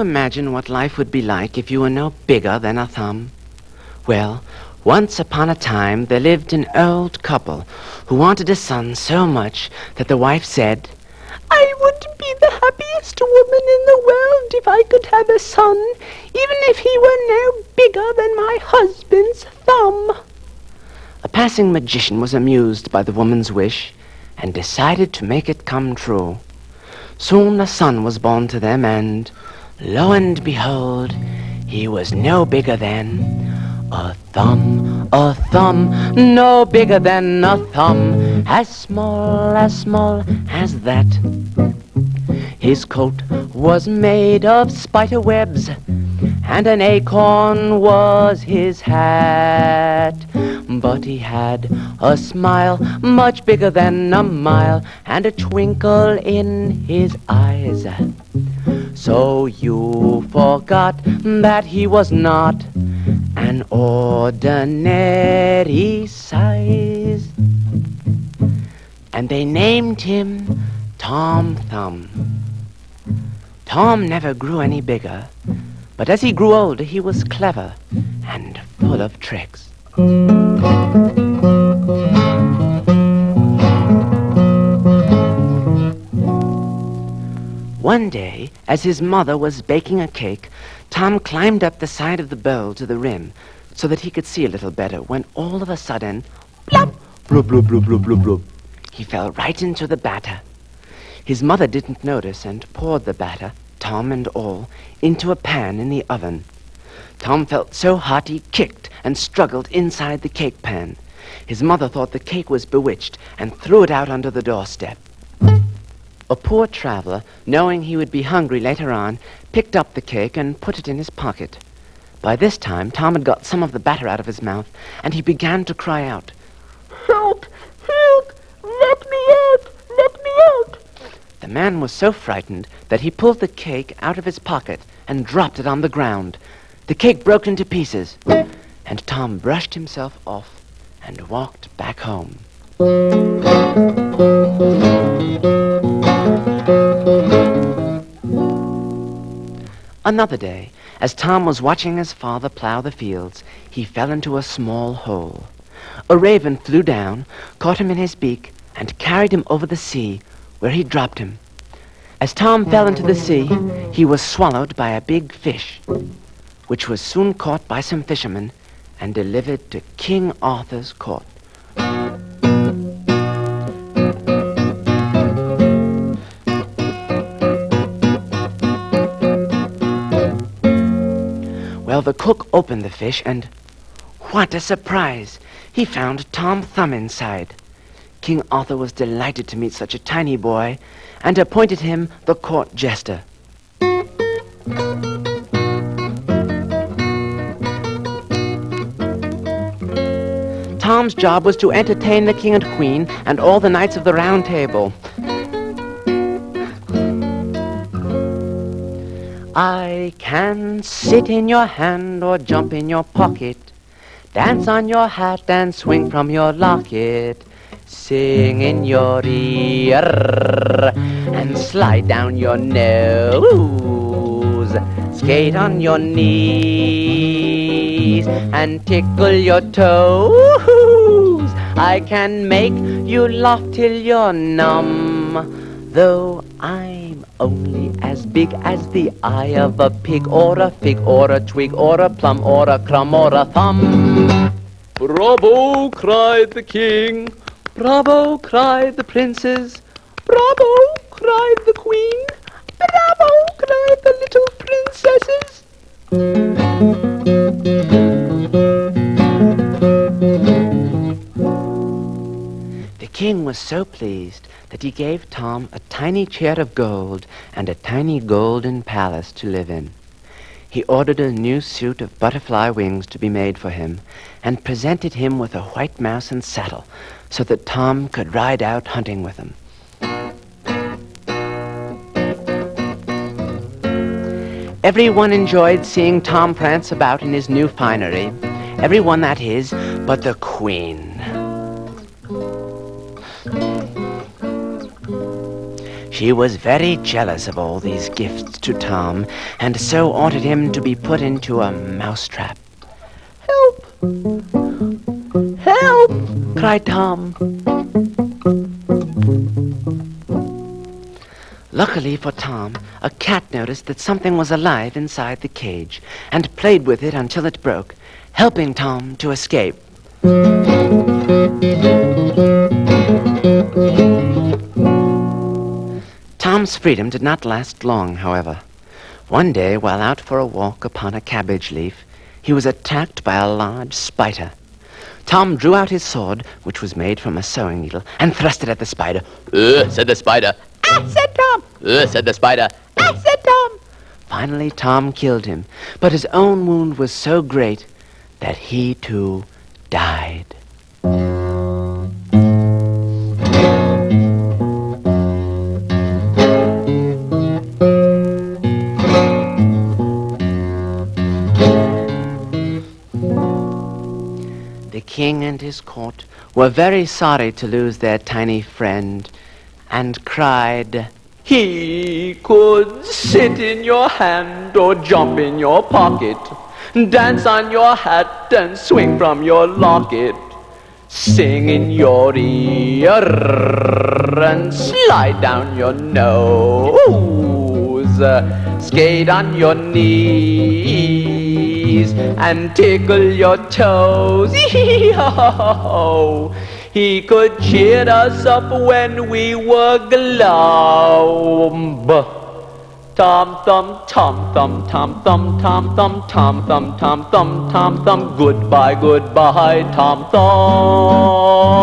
imagine what life would be like if you were no bigger than a thumb? Well, once upon a time there lived an old couple who wanted a son so much that the wife said, "I would be the happiest woman in the world if I could have a son, even if he were no bigger than my husband's thumb." A passing magician was amused by the woman's wish and decided to make it come true. Soon a son was born to them, and lo and behold, he was no bigger than a thumb, no bigger than a thumb, as small as that. His coat was made of spider webs, and an acorn was his hat. But he had a smile much bigger than a mile, and a twinkle in his eyes. So you forgot that he was not an ordinary size. And they named him Tom Thumb. Tom never grew any bigger, but as he grew older he was clever and full of tricks. One day, as his mother was baking a cake, Tom climbed up the side of the bowl to the rim so that he could see a little better, when all of a sudden, plop, blub, blub, blub, blub, blub, blub, he fell right into the batter. His mother didn't notice and poured the batter, Tom and all, into a pan in the oven. Tom felt so hot he kicked and struggled inside the cake pan. His mother thought the cake was bewitched and threw it out under the doorstep. A poor traveler, knowing he would be hungry later on, picked up the cake and put it in his pocket. By this time, Tom had got some of the batter out of his mouth, and he began to cry out, "Help! Help! Let me out! Let me out!" The man was so frightened that he pulled the cake out of his pocket and dropped it on the ground. The cake broke into pieces, and Tom brushed himself off and walked back home. Another day, as Tom was watching his father plow the fields, he fell into a small hole. A raven flew down, caught him in his beak, and carried him over the sea, where he dropped him. As Tom fell into the sea, he was swallowed by a big fish, which was soon caught by some fishermen and delivered to King Arthur's court. Well, the cook opened the fish, and what a surprise! He found Tom Thumb inside. King Arthur was delighted to meet such a tiny boy, and appointed him the court jester. Tom's job was to entertain the king and queen and all the knights of the Round Table. I can sit in your hand or jump in your pocket, dance on your hat and swing from your locket, sing in your ear and slide down your nose, skate on your knees and tickle your toes. I can make you laugh till you're numb, though I'm only as big as the eye of a pig, or a fig, or a twig, or a plum, or a crumb, or a thumb. "Bravo!" cried the king. Bravo, cried the princes. Bravo, cried the queen. Bravo, cried the little princesses. The king was so pleased that he gave Tom a tiny chair of gold and a tiny golden palace to live in. He ordered a new suit of butterfly wings to be made for him, and presented him with a white mouse and saddle, so that Tom could ride out hunting with him. Everyone enjoyed seeing Tom prance about in his new finery. Everyone, that is, but the queen. She She was very jealous of all these gifts to Tom, and so ordered him to be put into a mousetrap. "Help! Help!" cried Tom. Luckily for Tom, a cat noticed that something was alive inside the cage and played with it until it broke, helping Tom to escape. Tom's freedom did not last long, however. One day, while out for a walk upon a cabbage leaf, he was attacked by a large spider. Tom drew out his sword, which was made from a sewing needle, and thrust it at the spider. Said the spider. "Ah!" said Tom. Said the spider. "Ah!" said Tom. Finally, Tom killed him, but his own wound was so great that he, too, died. The king and his court were very sorry to lose their tiny friend, and cried, He could sit in your hand or jump in your pocket, dance on your hat and swing from your locket, sing in your ear and slide down your nose, skate on your knees and tickle your toes. He could cheer us up when we were glum. Tom thumb, tom thumb, tom thumb, tom thumb, tom thumb, tom thumb, tom thumb. Goodbye, goodbye, Tom Thumb.